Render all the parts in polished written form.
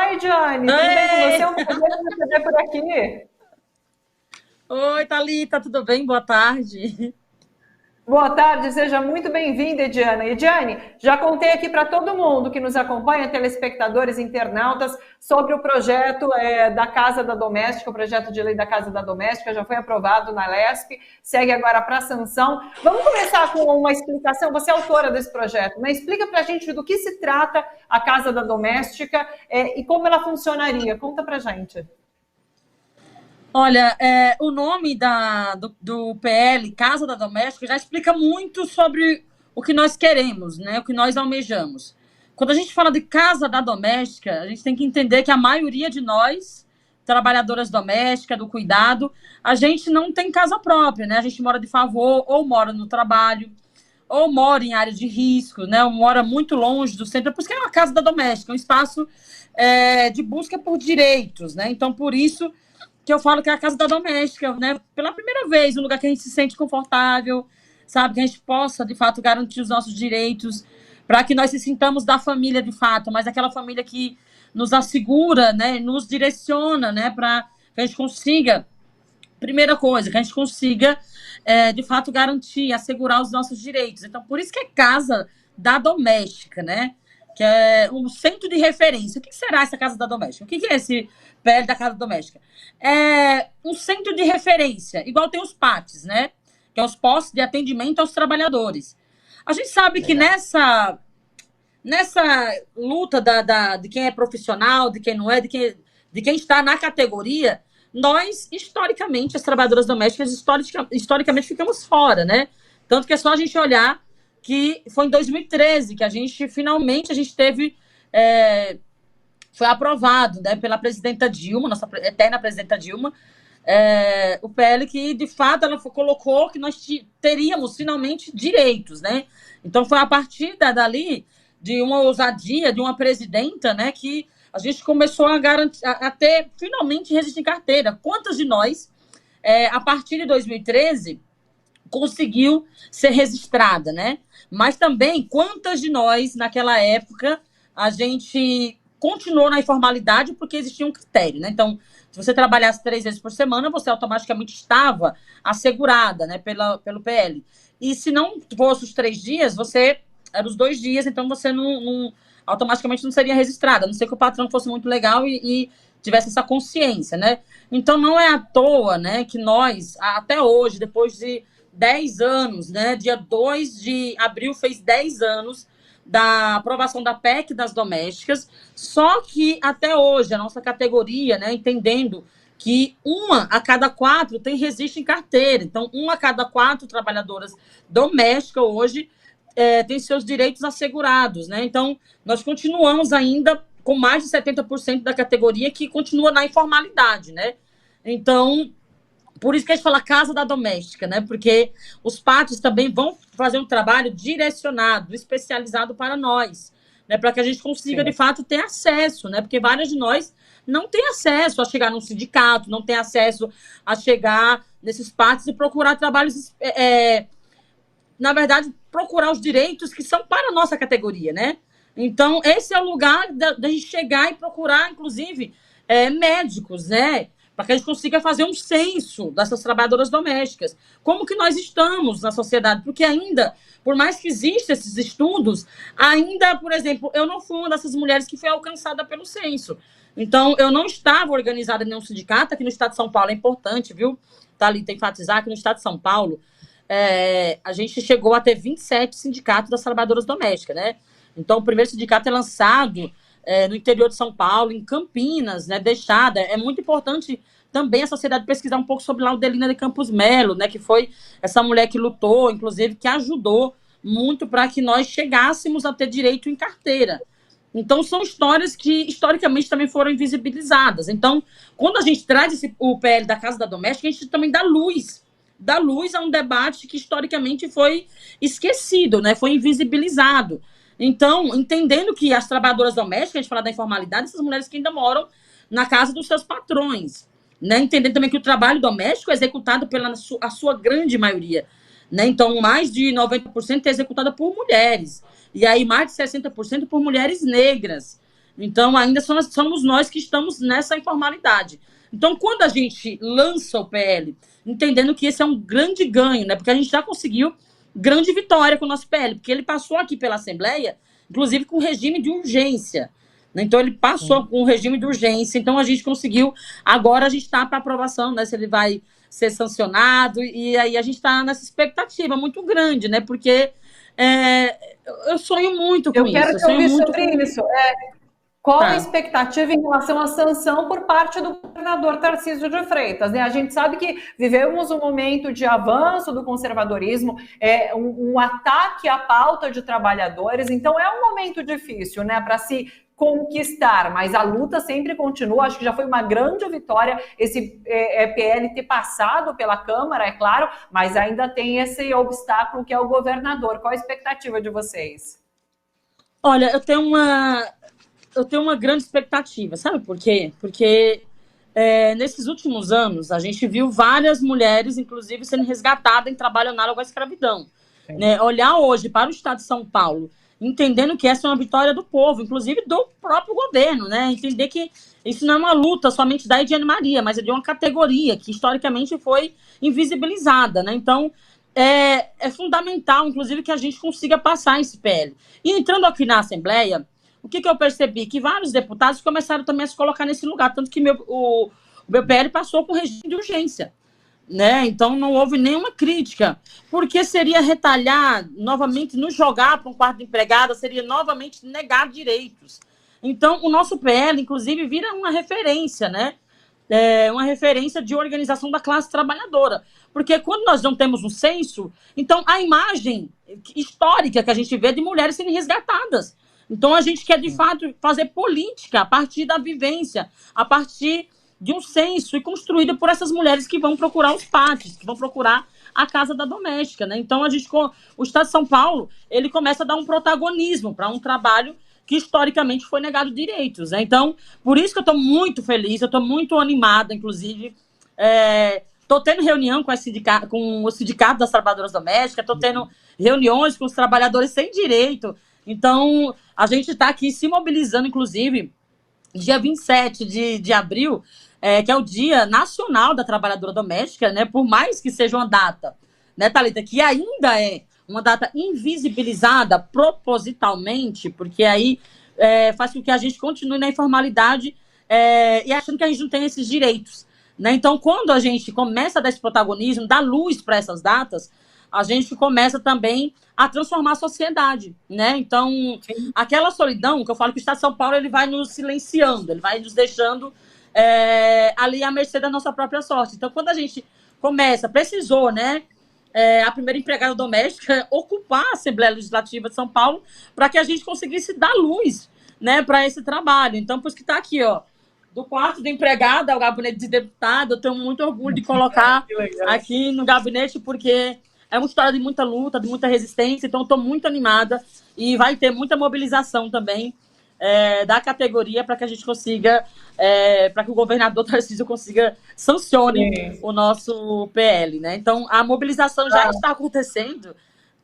Oi, Diane, tudo bem com você? É Ei! um prazer te ver por aqui. Oi, Thalita, tudo bem? Boa tarde. Boa tarde, seja muito bem-vinda, Ediane. Ediane, já contei aqui para todo mundo que nos acompanha, telespectadores, internautas, sobre o projeto da Casa da Doméstica, o projeto de lei da Casa da Doméstica, já foi aprovado na LESP, segue agora para a sanção. Vamos começar com uma explicação, você é autora desse projeto, né? Explica para a gente do que se trata a Casa da Doméstica e como ela funcionaria. Conta para a gente. Olha, o nome do PL, Casa da Doméstica, já explica muito sobre o que nós queremos, né? O que nós almejamos. Quando a gente fala de Casa da Doméstica, a gente tem que entender que a maioria de nós, trabalhadoras domésticas, do cuidado, a gente não tem casa própria, né? A gente mora de favor, ou mora no trabalho, ou mora em área de risco, né? Ou mora muito longe do centro. Por isso que é uma casa da doméstica, um espaço de busca por direitos, né? Então, por isso que eu falo que é a casa da doméstica, né? Pela primeira vez, um lugar que a gente se sente confortável, sabe? Que a gente possa, de fato, garantir os nossos direitos, para que nós se sintamos da família, de fato, mas aquela família que nos assegura, né? Nos direciona, né? Para que a gente consiga, primeira coisa, que a gente consiga, de fato, garantir, assegurar os nossos direitos. Então, por isso que é casa da doméstica, né? Que é um centro de referência. O que será essa casa da doméstica? O que é esse PL da casa doméstica? É um centro de referência, igual tem os PATs, né? Que é os postos de atendimento aos trabalhadores. A gente sabe que nessa luta de quem é profissional, de quem não é, de quem está na categoria, nós, historicamente, as trabalhadoras domésticas, historicamente, ficamos fora, né? Tanto que é só a gente olhar que foi em 2013 que a gente, finalmente, a gente teve... foi aprovado, né, pela presidenta Dilma, nossa eterna presidenta Dilma, o PL que, de fato, ela colocou que nós teríamos, finalmente, direitos, né? Então, foi a partir dali, de uma ousadia, de uma presidenta, né, que a gente começou a garantir, a ter, finalmente, registro em carteira. Quantas de nós, a partir de 2013, conseguiu ser registrada, né? Mas também, quantas de nós, naquela época, a gente continuou na informalidade porque existia um critério, né? Então, se você trabalhasse 3 vezes por semana, você automaticamente estava assegurada, né, pelo PL. E se não fosse os 3 dias, você era os 2 dias, então você automaticamente não seria registrada, a não ser que o patrão fosse muito legal e tivesse essa consciência, né? Então, não é à toa, né, que nós, até hoje, depois de 10 anos, né, dia 2 de abril fez 10 anos da aprovação da PEC das domésticas, só que até hoje a nossa categoria, né, entendendo que 1 a cada 4 tem registro em carteira, então 1 a cada 4 trabalhadoras domésticas hoje tem seus direitos assegurados, né? Então nós continuamos ainda com mais de 70% da categoria que continua na informalidade, né? Então, por isso que a gente fala casa da doméstica, né? Porque os pátios também vão fazer um trabalho direcionado, especializado para nós, né? Para que a gente consiga, de fato, ter acesso, né? Porque várias de nós não têm acesso a chegar num sindicato, não têm acesso a chegar nesses pátios e procurar trabalhos, na verdade, procurar os direitos que são para a nossa categoria, né? Então, esse é o lugar da gente chegar e procurar, inclusive, médicos, né? Para que a gente consiga fazer um censo dessas trabalhadoras domésticas. Como que nós estamos na sociedade? Porque ainda, por mais que existam esses estudos, ainda, por exemplo, eu não fui uma dessas mulheres que foi alcançada pelo censo. Então, eu não estava organizada em nenhum sindicato. Aqui no estado de São Paulo é importante, viu? Thalita, enfatizar que no estado de São Paulo, a gente chegou a ter 27 sindicatos das trabalhadoras domésticas, né? Então, o primeiro sindicato é lançado no interior de São Paulo, em Campinas, né, deixada. É muito importante também a sociedade pesquisar um pouco sobre Laudelina de Campos Melo, né, que foi essa mulher que lutou, inclusive, que ajudou muito para que nós chegássemos a ter direito em carteira. Então, são histórias que, historicamente, também foram invisibilizadas. Então, quando a gente traz o PL da Casa da Doméstica, a gente também dá luz a um debate que, historicamente, foi esquecido, né, foi invisibilizado. Então, entendendo que as trabalhadoras domésticas, a gente fala da informalidade, essas mulheres que ainda moram na casa dos seus patrões, né? Entendendo também que o trabalho doméstico é executado pela a sua grande maioria, né? Então, mais de 90% é executado por mulheres, e aí mais de 60% por mulheres negras. Então, ainda somos nós que estamos nessa informalidade. Então, quando a gente lança o PL, entendendo que esse é um grande ganho, né? Porque a gente já conseguiu grande vitória com o nosso PL, porque ele passou aqui pela Assembleia, inclusive com regime de urgência. Né? Então, ele passou com o regime de urgência. Então, a gente conseguiu. Agora, a gente está para aprovação, né? Se ele vai ser sancionado. E aí, a gente está nessa expectativa muito grande, né? Porque eu sonho muito com isso. Eu quero te ouvir sobre isso. Qual a expectativa em relação à sanção por parte do governador Tarcísio de Freitas? Né? A gente sabe que vivemos um momento de avanço do conservadorismo, um ataque à pauta de trabalhadores, então é um momento difícil, né, para se conquistar, mas a luta sempre continua. Acho que já foi uma grande vitória esse PL ter passado pela Câmara, é claro, mas ainda tem esse obstáculo que é o governador. Qual a expectativa de vocês? Olha, eu tenho uma grande expectativa, sabe por quê? Porque nesses últimos anos a gente viu várias mulheres, inclusive, sendo resgatadas em trabalho análogo à escravidão. Né? Olhar hoje para o estado de São Paulo, entendendo que essa é uma vitória do povo, inclusive do próprio governo, né? Entender que isso não é uma luta somente da Ediane Maria, mas é de uma categoria que historicamente foi invisibilizada, né? Então, é fundamental, inclusive, que a gente consiga passar esse PL. E entrando aqui na Assembleia, o que eu percebi? Que vários deputados começaram também a se colocar nesse lugar, tanto que o meu PL passou com regime de urgência. Né? Então, não houve nenhuma crítica, porque seria retalhar, novamente, nos jogar para um quarto de empregada, seria novamente negar direitos. Então, o nosso PL, inclusive, vira uma referência, né? Uma referência de organização da classe trabalhadora. Porque quando nós não temos um censo, então a imagem histórica que a gente vê de mulheres sendo resgatadas. Então, a gente quer, de fato, fazer política a partir da vivência, a partir de um censo e construída por essas mulheres que vão procurar os pátios, que vão procurar a casa da doméstica, né? Então, o Estado de São Paulo, ele começa a dar um protagonismo para um trabalho que, historicamente, foi negado direitos, né? Então, por isso que eu estou muito feliz, eu estou muito animada, inclusive. Estou tendo reunião com o Sindicato das Trabalhadoras Domésticas, estou tendo reuniões com os trabalhadores sem direito. Então, a gente está aqui se mobilizando, inclusive, dia 27 de abril, que é o Dia Nacional da Trabalhadora Doméstica, né? Por mais que seja uma data, né, Thalita, que ainda é uma data invisibilizada propositalmente, porque aí faz com que a gente continue na informalidade e achando que a gente não tem esses direitos. Né? Então, quando a gente começa a dar esse protagonismo, dar luz para essas datas, a gente começa também a transformar a sociedade, né? Então, aquela solidão que eu falo que o Estado de São Paulo ele vai nos silenciando, ele vai nos deixando ali à mercê da nossa própria sorte. Então, quando a gente precisou, né, a primeira empregada doméstica ocupar a Assembleia Legislativa de São Paulo para que a gente conseguisse dar luz, né, para esse trabalho. Então, por isso que está aqui, ó, do quarto de empregada ao gabinete de deputado, eu tenho muito orgulho de colocar aqui no gabinete, porque é uma história de muita luta, de muita resistência, então estou muito animada e vai ter muita mobilização também da categoria para que a gente consiga, para que o governador Tarcísio sancione o nosso PL, né? Então, a mobilização já está acontecendo,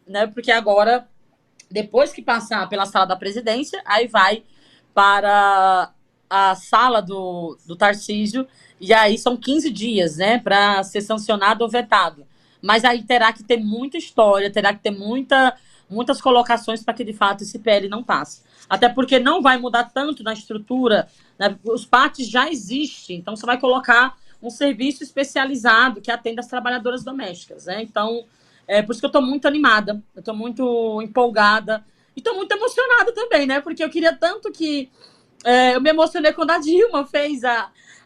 né? Porque agora, depois que passar pela sala da presidência, aí vai para a sala do Tarcísio, e aí são 15 dias, né, para ser sancionado ou vetado. Mas aí terá que ter muita história, terá que ter muitas colocações para que, de fato, esse PL não passe. Até porque não vai mudar tanto na estrutura, né? Os PATs já existem, então você vai colocar um serviço especializado que atenda as trabalhadoras domésticas, né? Então, por isso que eu estou muito animada, eu estou muito empolgada e estou muito emocionada também, né? Porque eu queria tanto que... eu me emocionei quando a Dilma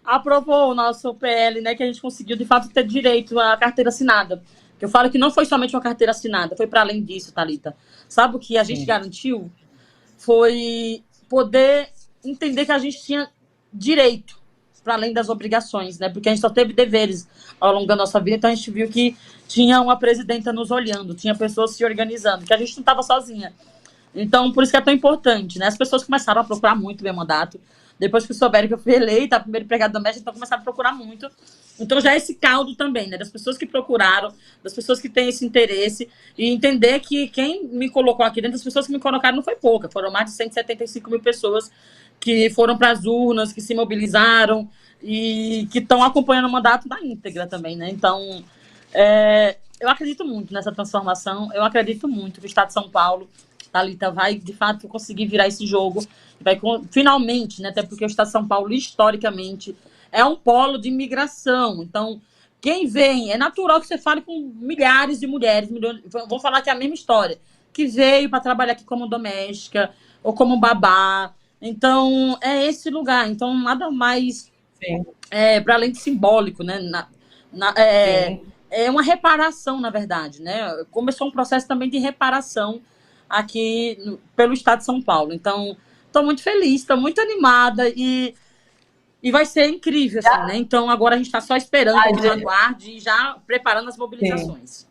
aprovou o nosso PL, né, que a gente conseguiu, de fato, ter direito à carteira assinada. Eu falo que não foi somente uma carteira assinada, foi para além disso, Thalita. Sabe o que a gente garantiu? Foi poder entender que a gente tinha direito, para além das obrigações, né, porque a gente só teve deveres ao longo da nossa vida, então a gente viu que tinha uma presidenta nos olhando, tinha pessoas se organizando, que a gente não estava sozinha. Então, por isso que é tão importante, né? As pessoas começaram a procurar muito meu mandato. Depois que souberam que eu fui eleita a primeira empregada doméstica, então começaram a procurar muito. Então, já é esse caldo também, né? Das pessoas que procuraram, das pessoas que têm esse interesse, e entender que quem me colocou aqui dentro, das pessoas que me colocaram não foi pouca. Foram mais de 175 mil pessoas que foram para as urnas, que se mobilizaram e que estão acompanhando o mandato na íntegra também, né? Então, eu acredito muito nessa transformação, eu acredito muito que o Estado de São Paulo, Thalita, vai, de fato, conseguir virar esse jogo, vai finalmente, né? Até porque o Estado de São Paulo, historicamente, é um polo de imigração. Então, quem vem, é natural que você fale com milhares de mulheres, milhões, vou falar que é a mesma história, que veio para trabalhar aqui como doméstica ou como babá. Então, é esse lugar. Então, nada mais para além de simbólico, né? É uma reparação, na verdade, né? Começou um processo também de reparação aqui pelo Estado de São Paulo. Então, estou muito feliz, estou muito animada e vai ser incrível, assim, né? Então, agora a gente está só esperando que nos aguarde e já preparando as mobilizações. Sim.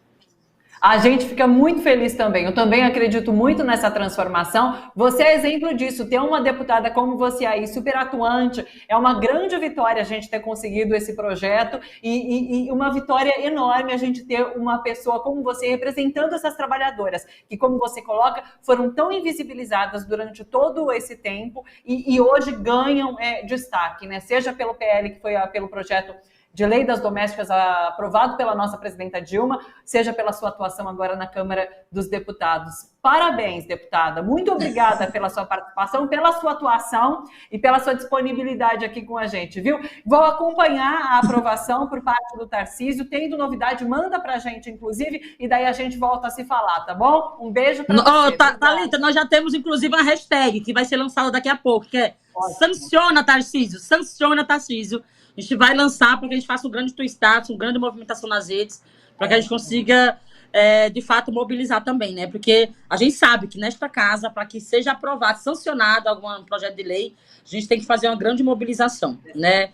A gente fica muito feliz também. Eu também acredito muito nessa transformação. Você é exemplo disso. Ter uma deputada como você aí, super atuante, é uma grande vitória a gente ter conseguido esse projeto e uma vitória enorme a gente ter uma pessoa como você representando essas trabalhadoras, que, como você coloca, foram tão invisibilizadas durante todo esse tempo e hoje ganham destaque, né? Seja pelo PL, que foi pelo projeto de lei das domésticas aprovado pela nossa presidenta Dilma, seja pela sua atuação agora na Câmara dos Deputados. Parabéns, deputada. Muito obrigada pela sua participação, pela sua atuação e pela sua disponibilidade aqui com a gente, viu? Vou acompanhar a aprovação por parte do Tarcísio. Tendo novidade, manda pra gente, inclusive, e daí a gente volta a se falar, tá bom? Um beijo pra você. Thalita, nós já temos, inclusive, uma hashtag que vai ser lançada daqui a pouco, que é Sanciona Tarcísio. Sanciona Tarcísio. A gente vai lançar para que a gente faça um grande twist, uma grande movimentação nas redes, para que a gente consiga, de fato, mobilizar também, né? Porque a gente sabe que nesta casa, para que seja aprovado, sancionado algum projeto de lei, a gente tem que fazer uma grande mobilização, né?